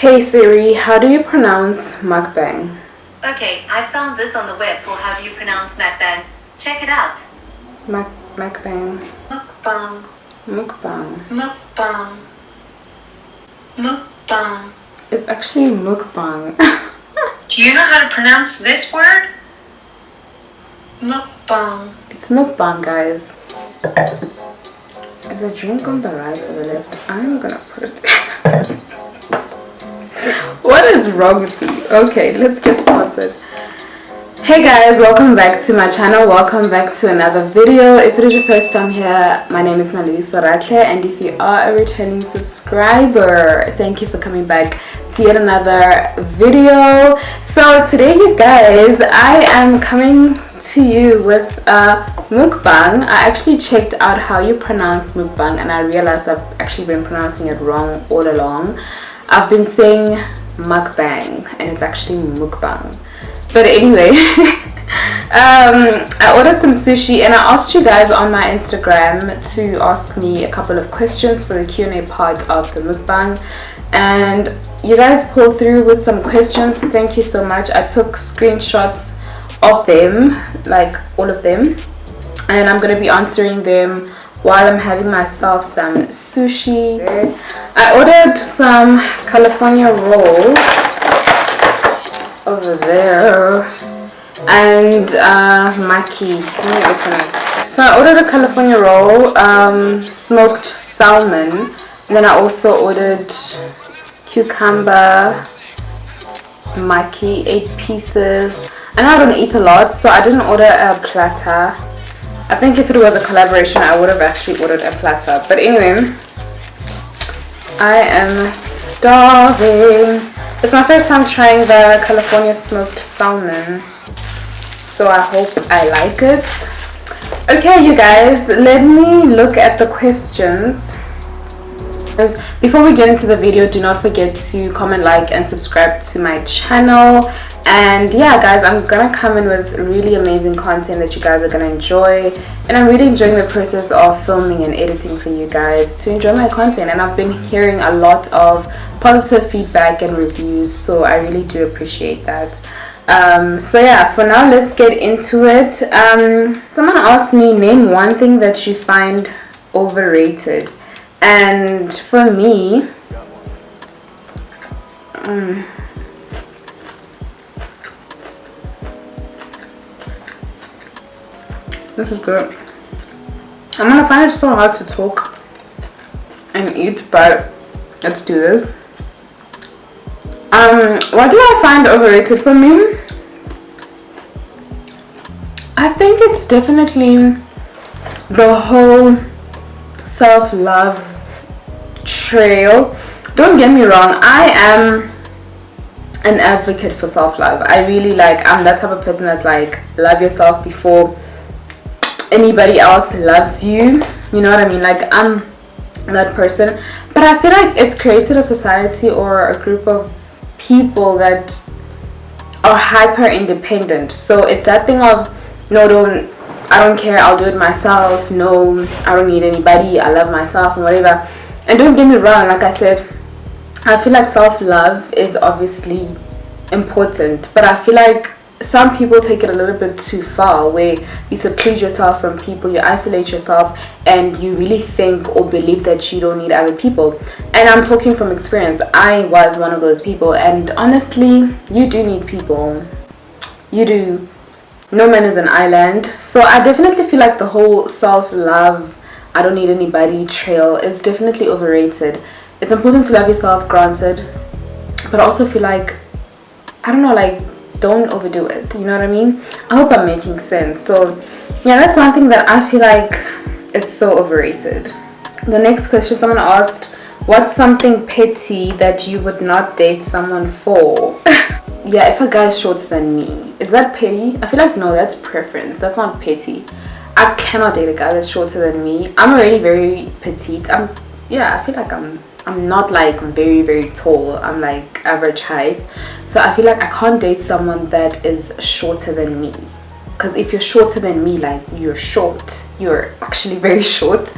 Hey Siri, how do you pronounce mukbang? Okay, I found this on the web for how do you pronounce mukbang. Check it out. Mukbang. Mukbang. Mukbang. Mukbang. Mukbang. It's actually mukbang. Do you know how to pronounce this word? Mukbang. It's mukbang, guys. There's a drink on the right or the left. I'm gonna put it. What is wrong with you? Okay, let's get started. Hey guys, welcome back to my channel. Welcome back to another video. If it is your first time here, my name is Naledi Swaratlhe, and if you are a returning subscriber, thank you for coming back to yet another video. So today, you guys, I am coming to you with a mukbang. I actually checked out how you pronounce mukbang, and I realized I've actually been pronouncing it wrong all along. I've been saying mukbang and it's actually mukbang. But anyway, I ordered some sushi, and I asked you guys on my Instagram to ask me a couple of questions for the Q&A part of the mukbang, and you guys pulled through with some questions. Thank you so much. I took screenshots of them, like all of them, and I'm going to be answering them while I'm having myself some sushi. I ordered some California rolls over there and maki. Let me open it. So I ordered a California roll, smoked salmon, and then I also ordered cucumber maki, 8 pieces. I know I don't eat a lot, so I didn't order a platter. I think if it was a collaboration, I would have actually ordered a platter. But anyway, I am starving. It's my first time trying the California smoked salmon, so I hope I like it. Okay, you guys, let me look at the questions. Before we get into the video, do not forget to comment, like, and subscribe to my channel. And yeah, guys, I'm gonna come in with really amazing content that you guys are gonna enjoy, and I'm really enjoying the process of filming and editing for you guys to enjoy my content. And I've been hearing a lot of positive feedback and reviews, so I really do appreciate that. So yeah, for now, let's get into it. Someone asked me, name one thing that you find overrated, and for me, this is good. I'm gonna find it so hard to talk and eat, but let's do this. What do I find overrated? For me, I think it's definitely the whole self-love trail. Don't get me wrong, I am an advocate for self-love. I really I'm that type of person that's like, love yourself before anybody else loves you. You know what I mean? Like, I'm that person. But I feel like it's created a society or a group of people that are hyper independent. So it's that thing of, no, I don't care, I'll do it myself. No, I don't need anybody, I love myself and whatever. And don't get me wrong, like I said, I feel like self-love is obviously important, but I feel like some people take it a little bit too far, where you seclude yourself from people, you isolate yourself, and you really think or believe that you don't need other people. And I'm talking from experience. I was one of those people, and honestly, you do need people. You do. No man is an island. So I definitely feel like the whole self-love, I don't need anybody trail is definitely overrated. It's important to love yourself, granted, but I also feel like, I don't know, like, don't overdo it. You know what I mean? I hope I'm making sense. So yeah, that's one thing that I feel like is so overrated. The next question, someone asked, what's something petty that you would not date someone for? Yeah, if a guy's shorter than me, is that petty? I feel like, no, that's preference. That's not petty. I cannot date a guy that's shorter than me. I'm already very petite. I feel like I'm not like very, very tall. I'm like average height. So I feel like I can't date someone that is shorter than me. Because if you're shorter than me, like, you're short. You're actually very short.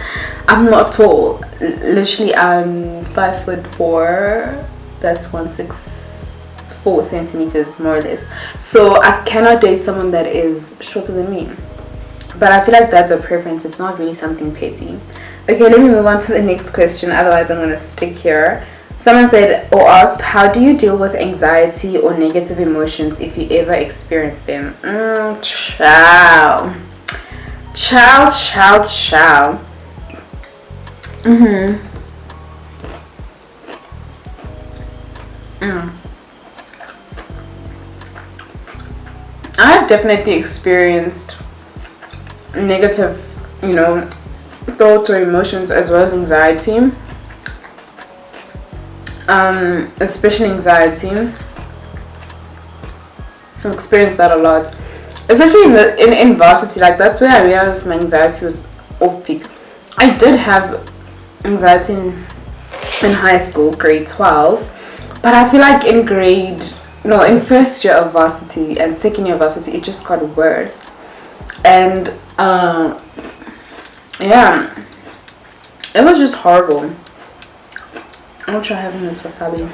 I'm not tall. Literally, I'm 5'4", That's 164 centimeters more or less. So I cannot date someone that is shorter than me. But I feel like that's a preference. It's not really something petty. Okay, let me move on to the next question. Otherwise, I'm going to stick here. Someone said or asked, how do you deal with anxiety or negative emotions if you ever experience them? Child. I've definitely experienced negative, thoughts or emotions as well as anxiety. Especially anxiety. I've experienced that a lot, especially in varsity. Like, that's where I realized my anxiety was off peak. I did have anxiety in high school, grade 12, but I feel like in first year of varsity and second year of varsity, it just got worse. And yeah, it was just horrible. I'm gonna try having this wasabi.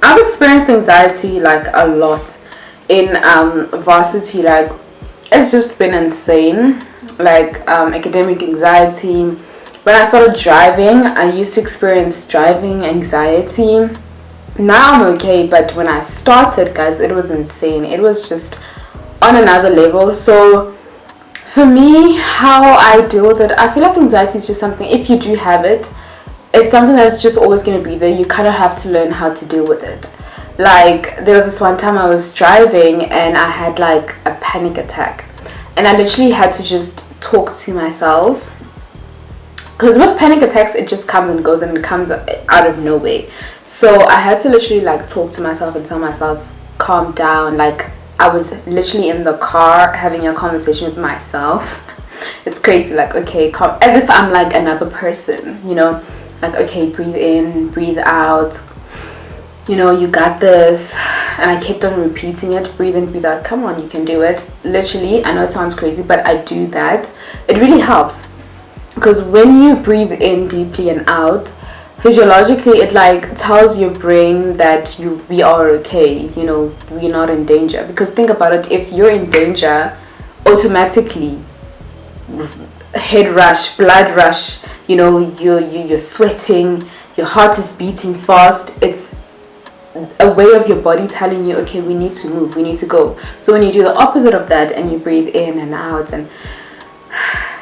I've experienced anxiety like a lot in varsity. Like, it's just been insane. Like, academic anxiety. When I started driving, I used to experience driving anxiety. Now I'm okay, but when I started, guys, it was insane. It was just on another level. So for me, how I deal with it, I feel like anxiety is just something, if you do have it, it's something that's just always going to be there. You kind of have to learn how to deal with it. Like, there was this one time I was driving and I had like a panic attack, and I literally had to just talk to myself, because with panic attacks, it just comes and goes and it comes out of nowhere. So I had to literally like talk to myself and tell myself, calm down. Like, I was literally in the car having a conversation with myself. It's crazy. Like, okay, calm, as if I'm like another person, like, okay, breathe in, breathe out, you got this. And I kept on repeating it, breathe in, breathe out, come on, you can do it. Literally, I know it sounds crazy, but I do that. It really helps, because when you breathe in deeply and out, physiologically it like tells your brain that we are okay, we're not in danger. Because think about it, if you're in danger, automatically head rush, blood rush, you're sweating, your heart is beating fast. It's a way of your body telling you, okay, we need to move, we need to go. So when you do the opposite of that and you breathe in and out, and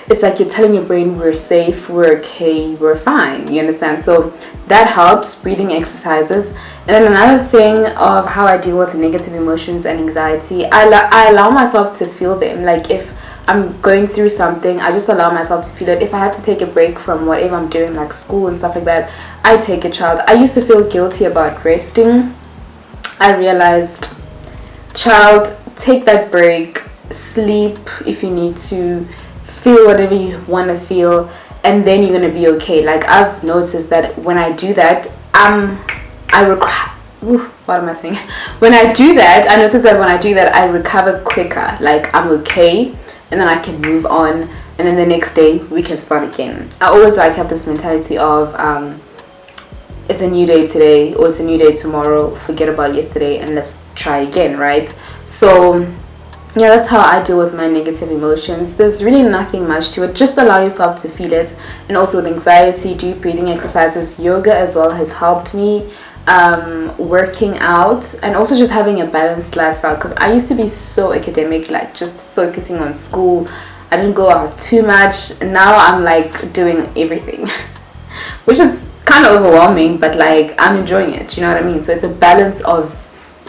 it's like you're telling your brain, we're safe, we're okay, we're fine. You understand? So that helps, breathing exercises. And then another thing of how I deal with negative emotions and anxiety, I allow myself to feel them. Like, if I'm going through something, I just allow myself to feel it. If I have to take a break from whatever I'm doing, like school and stuff like that, I take a child. I used to feel guilty about resting. I realized, child, take that break, sleep if you need to, feel whatever you want to feel, and then you're gonna be okay. Like, I've noticed that when I do that, when I do that, I notice that when I do that, I recover quicker. Like, I'm okay, and then I can move on, and then the next day we can start again. I always have this mentality of it's a new day today, or it's a new day tomorrow. Forget about yesterday and let's try again, right? So yeah, that's how I deal with my negative emotions. There's really nothing much to it. Just allow yourself to feel it. And also with anxiety, do breathing exercises. Yoga as well has helped me. Working out, and also just having a balanced lifestyle, because I used to be so academic, like just focusing on school. I didn't go out too much. Now I'm like doing everything, which is kind of overwhelming, but like I'm enjoying it, you know what I mean? So it's a balance of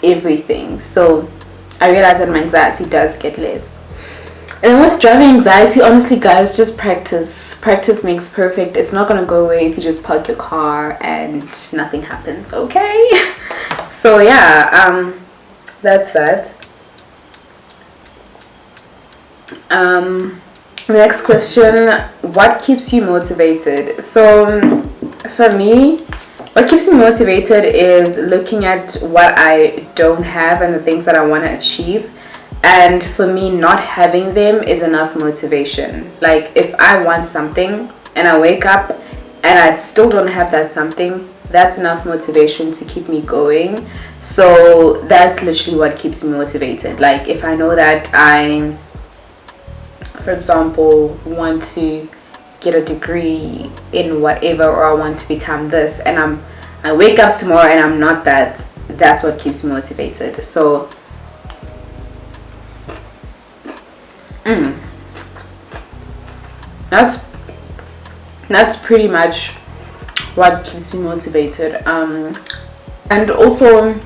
everything. So I realize that my anxiety does get less. And with driving anxiety, honestly guys, just practice. Practice makes perfect. It's not gonna go away if you just park your car and nothing happens, okay? So yeah, that's that. The next question, what keeps you motivated? So for me, what keeps me motivated is looking at what I don't have and the things that I want to achieve, and for me not having them is enough motivation. Like if I want something and I wake up and I still don't have that something, that's enough motivation to keep me going. So that's literally what keeps me motivated. Like if I know that I, for example, want to get a degree in whatever, or I want to become this, and I wake up tomorrow and I'm not that, that's what keeps me motivated. So that's pretty much what keeps me motivated. And also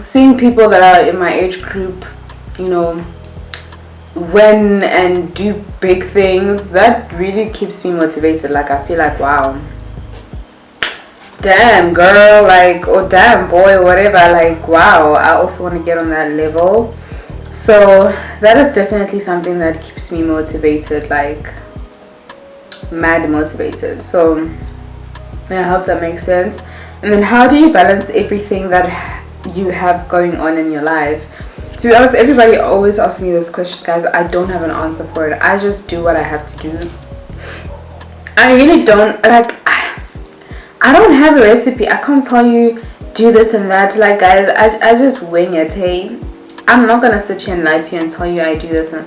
seeing people that are in my age group, you know, win and do big things, that really keeps me motivated. Like I feel like, wow, damn girl, like, or damn boy, or whatever, like wow, I also want to get on that level. So that is definitely something that keeps me motivated, like mad motivated. So I hope that makes sense. And then how do you balance everything that you have going on in your life? To be honest, everybody always asks me this question, guys. I don't have an answer for it. I just do what I have to do. I really don't, like, I don't have a recipe. I can't tell you do this and that. Like guys, I just wing it. Hey, I'm not gonna sit here and lie to you and tell you I do this and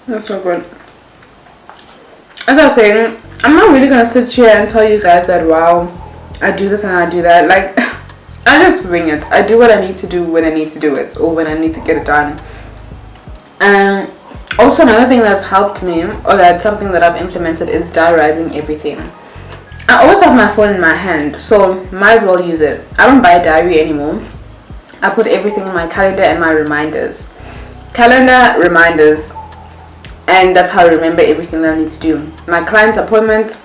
That's so good. As I was saying, I'm not really gonna sit here and tell you guys that wow, I do this and I do that. Like I just wing it. I do what I need to do when I need to do it, or when I need to get it done. And also another thing that's helped me, or that's something that I've implemented, is diarizing everything. I always have my phone in my hand, so might as well use it. I don't buy a diary anymore. I put everything in my calendar and my reminders. Calendar, reminders, and that's how I remember everything that I need to do. My client's appointments,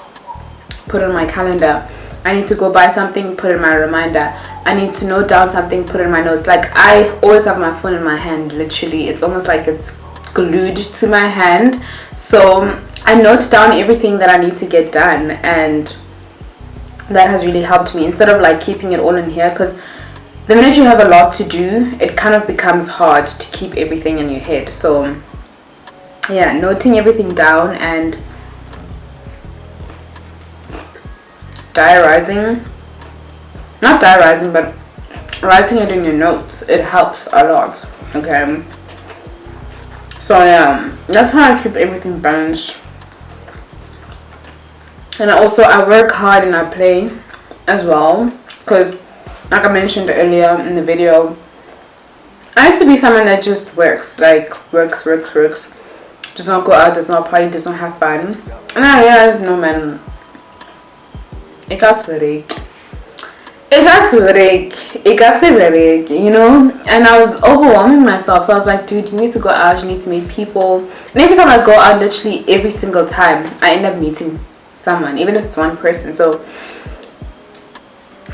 put in my calendar. I need to go buy something, put in my reminder. I need to note down something, put in my notes. Like I always have my phone in my hand, literally. It's almost like it's glued to my hand. So I note down everything that I need to get done, and that has really helped me, instead of like keeping it all in here, because the minute you have a lot to do, it kind of becomes hard to keep everything in your head. So yeah, noting everything down and diarizing, not diarizing, but writing it in your notes, it helps a lot. Okay, so yeah, that's how I keep everything balanced. And also I work hard and I play as well, because like I mentioned earlier in the video, I used to be someone that just works, like works, does not go out, does not party, does not have fun. And I realized, no man, it got break, you know. And I was overwhelming myself, so I was like, dude, you need to go out, you need to meet people. And every time I go out, literally every single time, I end up meeting someone, even if it's one person. So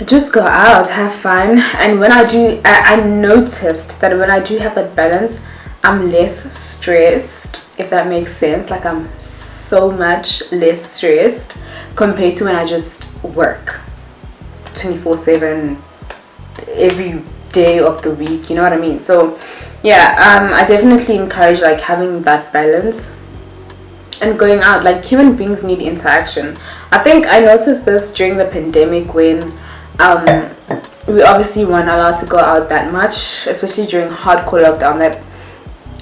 just go out, have fun. And when I do, I noticed that when I do have that balance, I'm less stressed, if that makes sense. Like I'm so much less stressed compared to when I just work 24/7 every day of the week, you know what I mean? So yeah, I definitely encourage like having that balance and going out. Like human beings need interaction. I think I noticed this during the pandemic when we obviously weren't allowed to go out that much, especially during hardcore lockdown, that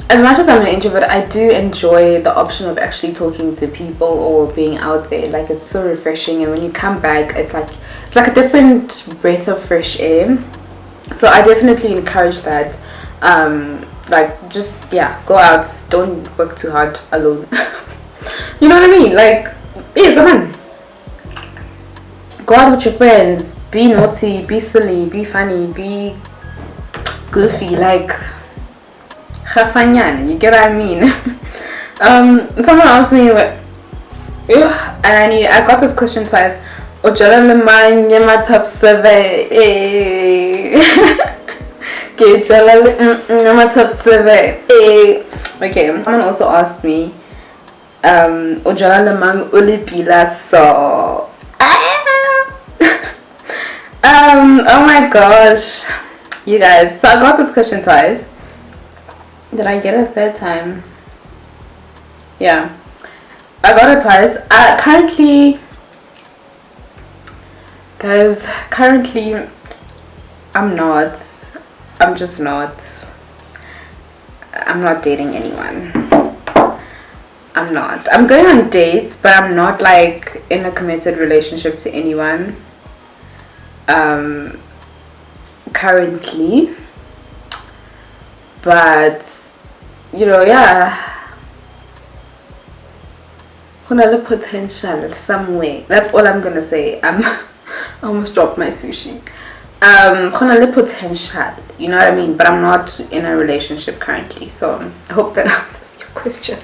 as much as I'm an introvert, I do enjoy the option of actually talking to people or being out there. Like it's so refreshing, and when you come back, it's like a different breath of fresh air. So I definitely encourage that. Like just, yeah, go out, don't work too hard alone. You know what I mean? Like, yeah, come on, go out with your friends, be naughty, be silly, be funny, be goofy, like Khafanyana, you get what I mean? Someone asked me what, and I got this question twice. Ojala lemanye matop survey. Okay, I'm a top 7. Okay, someone also asked me, Ojala lemang ulipila so. Oh my gosh, you guys. So I got this question twice. Did I get it third time? Yeah, I got it twice. Currently, I'm not. I'm just not. I'm not dating anyone. I'm not. I'm going on dates, but I'm not like in a committed relationship to anyone. Currently, but you know, yeah, the potential some way. That's all I'm gonna say. I almost dropped my sushi. The potential, you know what I mean, but I'm not in a relationship currently, so I hope that answers your question.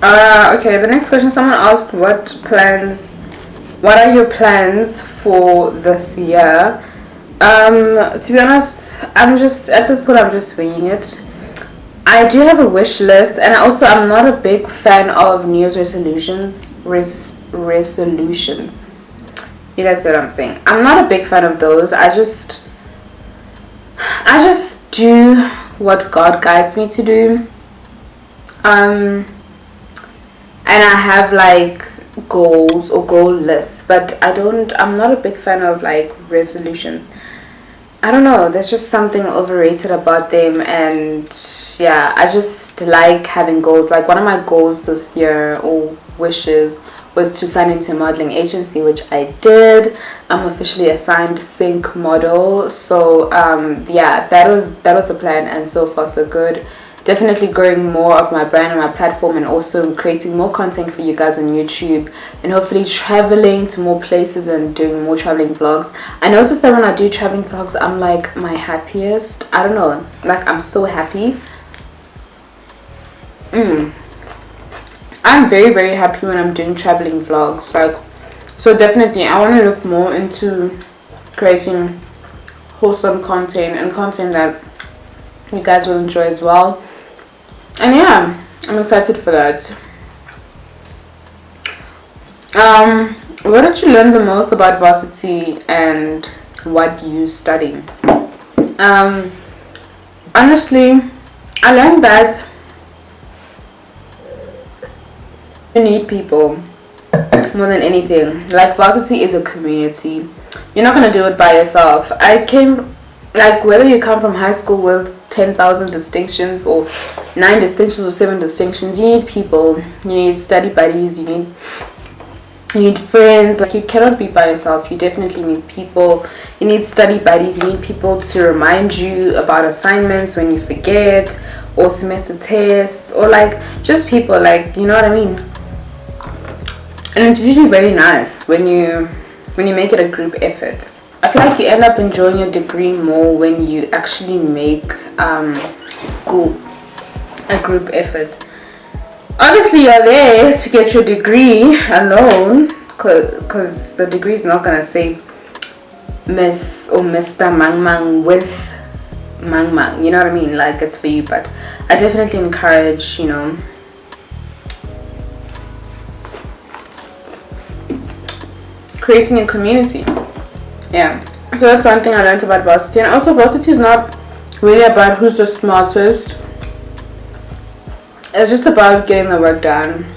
Okay, the next question, someone asked what are your plans for this year? To be honest, I'm just at this point I'm just winging it. I do have a wish list, and I'm not a big fan of New Year's resolutions. Resolutions. You guys get what I'm saying? I'm not a big fan of those. I just do what God guides me to do. And I have like goals or goal lists, but I'm not a big fan of like resolutions. I don't know, there's just something overrated about them, and yeah, I just like having goals. Like one of my goals this year or wishes was to sign into a modeling agency, which I did. I'm officially assigned sync model, so yeah, that was the plan, and so far so good. Definitely growing more of my brand and my platform, and also creating more content for you guys on YouTube, and hopefully traveling to more places and doing more traveling vlogs. I noticed that when I do traveling vlogs, I'm like my happiest. I don't know, like I'm so happy. I'm very very happy when I'm doing traveling vlogs. Like, so definitely I want to look more into creating wholesome content and content that you guys will enjoy as well. And yeah, I'm excited for that. What did you learn the most about Varsity, and what you study? Honestly, I learned that you need people more than anything. Like, Varsity is a community. You're not gonna do it by yourself. Like, whether you come from high school with 10,000 distinctions or 9 distinctions or 7 distinctions, you need people. You need study buddies. You need friends. Like, you cannot be by yourself. You definitely need people. You need study buddies. You need people to remind you about assignments when you forget, or semester tests, or like just people, like, you know what I mean. And it's usually very nice when you make it a group effort. I feel like you end up enjoying your degree more when you actually make school a group effort. Obviously, you're there to get your degree alone, because the degree is not gonna say Miss or Mr. Mang Mang with Mang Mang. You know what I mean? Like, it's for you. But I definitely encourage, you know, creating a community. Yeah, so that's one thing I learned about Varsity. And also, Varsity is not really about who's the smartest. It's just about getting the work done.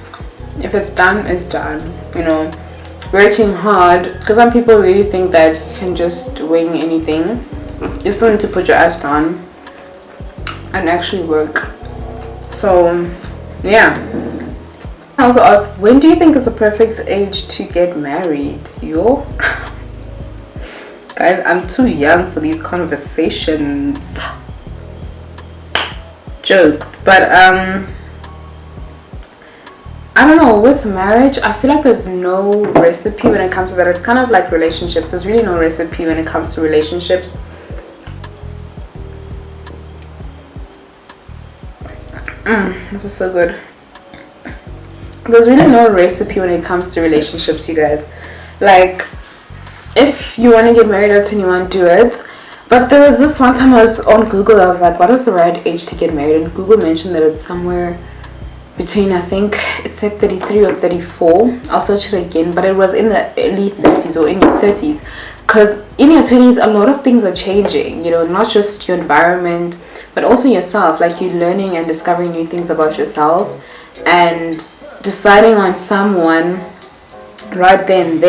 If it's done, it's done. You know, working hard, because some people really think that you can just wing anything. You still need to put your ass down and actually work. So yeah, I also asked, when do you think is the perfect age to get married? Yo guys, I'm too young for these conversations. Jokes. But I don't know, with marriage, I feel like there's no recipe when it comes to that. It's kind of like relationships. There's really no recipe when it comes to relationships. This is so good. There's really no recipe when it comes to relationships, you guys. Like, if you want to get married at 21, do it. But there was this one time I was on Google, I was like, what is the right age to get married? And Google mentioned that it's somewhere between, I think it said 33 or 34. I'll search it again, but it was in the early 30s or in your 30s. Because in your 20s, a lot of things are changing, you know, not just your environment, but also yourself. Like, you're learning and discovering new things about yourself, and deciding on someone right then,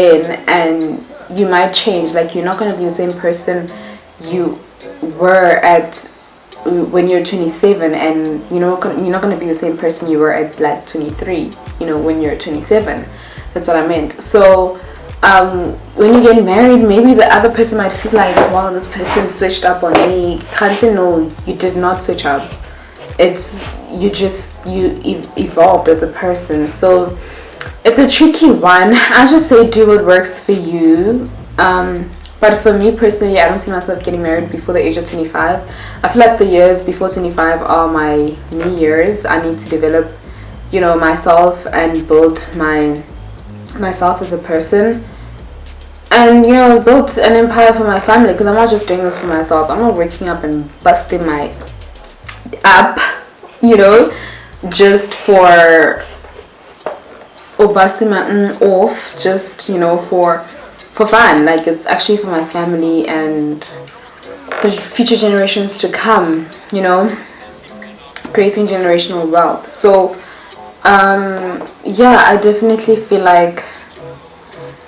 and you might change. Like, you're not going to be the same person you were at when you're 27, and you're not going to be the same person you were at like 23, you know, when you're 27. That's what I meant. So when you get married, maybe the other person might feel like, wow, this person switched up on me. Can't you know you did not switch up? It's you evolved as a person. So it's a tricky one. I just say do what works for you. But for me personally, I don't see myself getting married before the age of 25. I feel like the years before 25 are my me years. I need to develop, you know, myself and build myself as a person, and, you know, build an empire for my family, because I'm not just doing this for myself. I'm not waking up and busting my app, you know, just for, or busting my off just, you know, for fun. Like, it's actually for my family and for future generations to come, you know, creating generational wealth. So yeah, I definitely feel like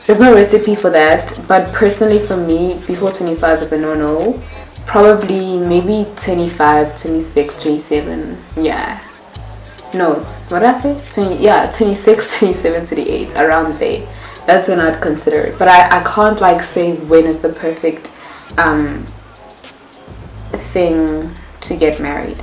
there's no recipe for that, but personally for me, before 25 is a no-no. Probably maybe 25, 26, 27. Yeah, no, what did I say? 20, yeah, 26, 27, 28, around there. That's when I'd consider it. But I can't like say when is the perfect thing to get married.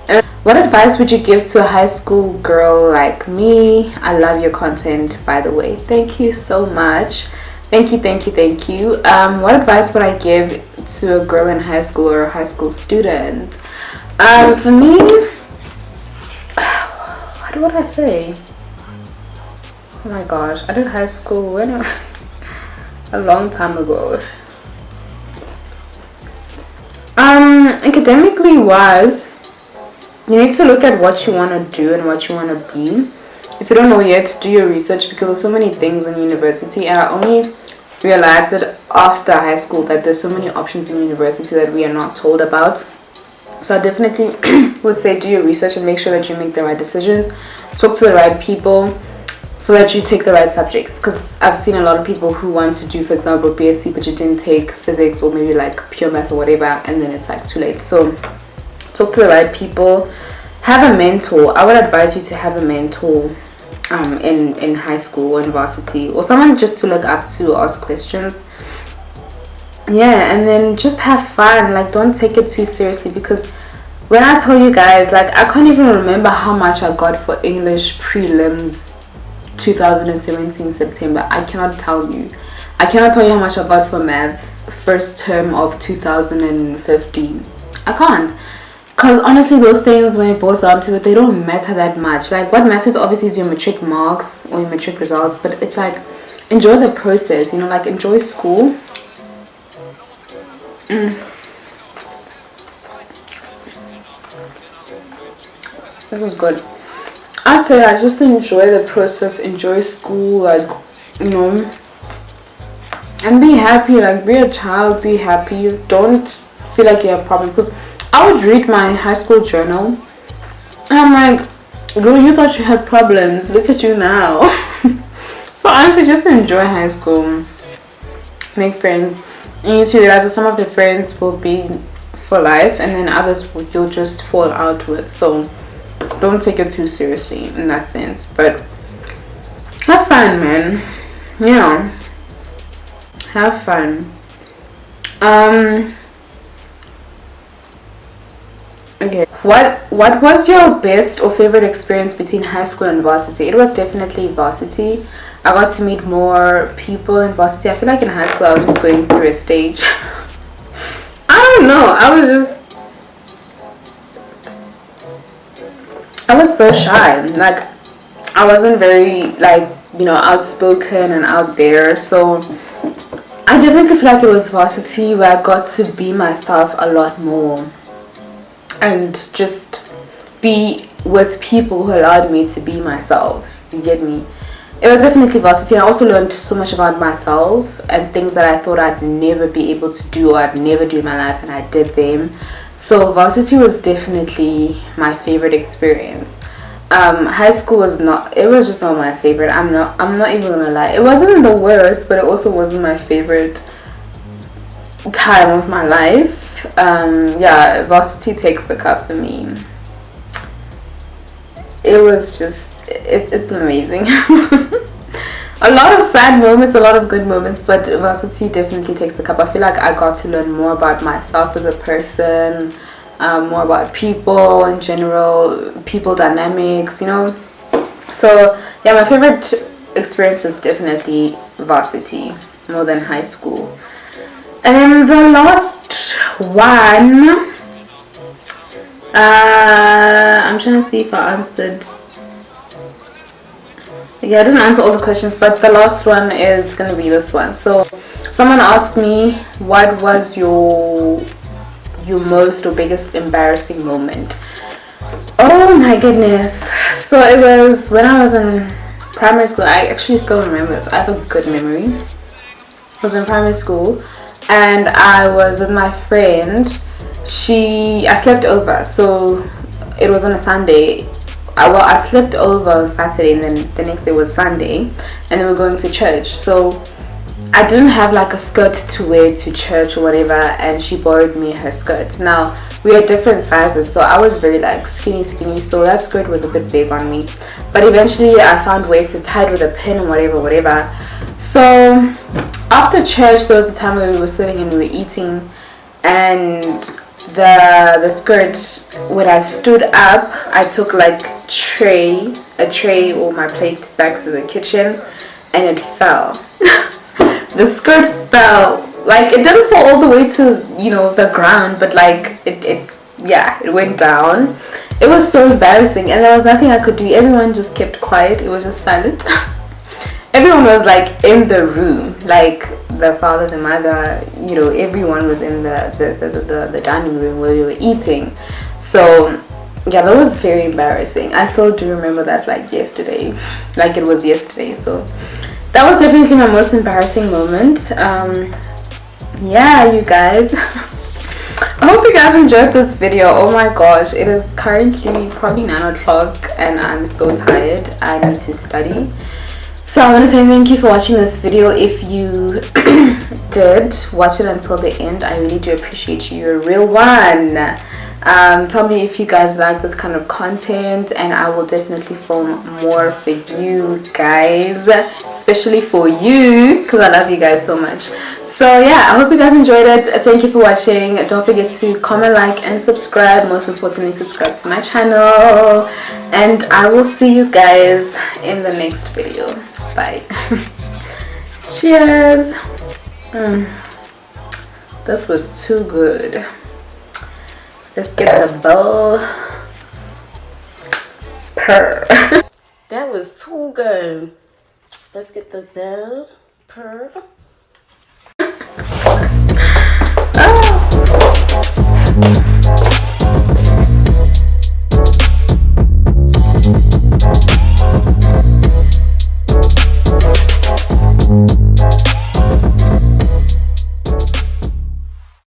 And what advice would you give to a high school girl like me? I love your content, by the way. Thank you so much. Thank you, thank you, thank you. What advice would I give to a girl in high school or a high school student? For me, what would I say? Oh my gosh, I did high school when a long time ago. Academically wise, you need to look at what you want to do and what you want to be. If you don't know yet, do your research, because there's so many things in university, and I only realized that after high school that there's so many options in university that we are not told about. So I definitely would say do your research and make sure that you make the right decisions. Talk to the right people so that you take the right subjects, because I've seen a lot of people who want to do, for example, BSc, but you didn't take physics or maybe like pure math or whatever, and then it's like too late. So talk to the right people. Have a mentor. I would advise you to have a mentor in high school or in varsity, or someone just to look up to, ask questions. Yeah, and then just have fun. Like, don't take it too seriously, because when I tell you guys, like, I can't even remember how much I got for English prelims 2017 September. I cannot tell you how much I got for math first term of 2015. I can't, because honestly those things, when it boils down to it, they don't matter that much. Like, what matters obviously is your matric marks or your matric results, but it's like, enjoy the process, you know, like, enjoy school. This was good. I'd say I just enjoy the process, enjoy school, like, you know, and be happy. Like, be a child, be happy. Don't feel like you have problems, because I would read my high school journal and I'm like, girl, you thought you had problems, look at you now. So honestly, just enjoy high school, make friends, and you need to realize that some of the friends will be for life and then others you'll just fall out with. So don't take it too seriously in that sense, but have fun, man. You know, have fun. Okay, what was your best or favorite experience between high school and varsity? It was definitely varsity. I got to meet more people in varsity. I feel like in high school I was just going through a stage. I don't know, I was so shy. Like, I wasn't very, like, you know, outspoken and out there. So I definitely feel like it was Varsity, where I got to be myself a lot more and just be with people who allowed me to be myself. You get me? It was definitely Varsity. I also learned so much about myself and things that I thought I'd never be able to do or I'd never do in my life, and I did them. So Varsity was definitely my favorite experience. High school was not, it was just not my favorite. I'm not even gonna lie. It wasn't the worst, but it also wasn't my favorite time of my life. Yeah, Varsity takes the cup for me. It was just, it's amazing. A lot of sad moments, a lot of good moments, but Varsity definitely takes the cup. I feel like I got to learn more about myself as a person, more about people in general, people dynamics, you know. So yeah, my favorite experience was definitely Varsity more than high school. And then the last one, I'm trying to see if I answered. Yeah, I didn't answer all the questions, but the last one is gonna be this one. So someone asked me, what was your most or biggest embarrassing moment? Oh my goodness. So it was when I was in primary school. I actually still remember this. I have a good memory. I was in primary school and I was with my friend. I slept over, so it was on a Sunday. I slept over on Saturday, and then the next day was Sunday, and then we're going to church. So I didn't have like a skirt to wear to church or whatever, and she borrowed me her skirt. Now we had different sizes, so I was very like skinny, so that skirt was a bit big on me. But eventually I found ways to tie it with a pin and whatever. So after church, there was a time when we were sitting and we were eating, and the skirt, when I stood up, I took like a tray or my plate back to the kitchen, and it fell. The skirt fell, like it didn't fall all the way to, you know, the ground, but like it went down. It was so embarrassing, and there was nothing I could do. Everyone just kept quiet. It was just silent. Everyone was like in the room, like the father, the mother, you know, everyone was in the dining room where we were eating. So yeah, that was very embarrassing. I still do remember that like yesterday, like it was yesterday. So that was definitely my most embarrassing moment. Yeah, you guys. I hope you guys enjoyed this video. Oh my gosh, it is currently probably 9 o'clock and I'm so tired. I need to study. So I want to say thank you for watching this video. If you did watch it until the end, I really do appreciate you. You're a real one. Tell me if you guys like this kind of content, and I will definitely film more for you guys, especially for you, because I love you guys so much. So yeah, I hope you guys enjoyed it. Thank you for watching. Don't forget to comment, like, and subscribe. Most importantly, subscribe to my channel, and I will see you guys in the next video. Bye. Cheers. This was too good. Let's get the bell purr. That was too good. Let's get the bell purr.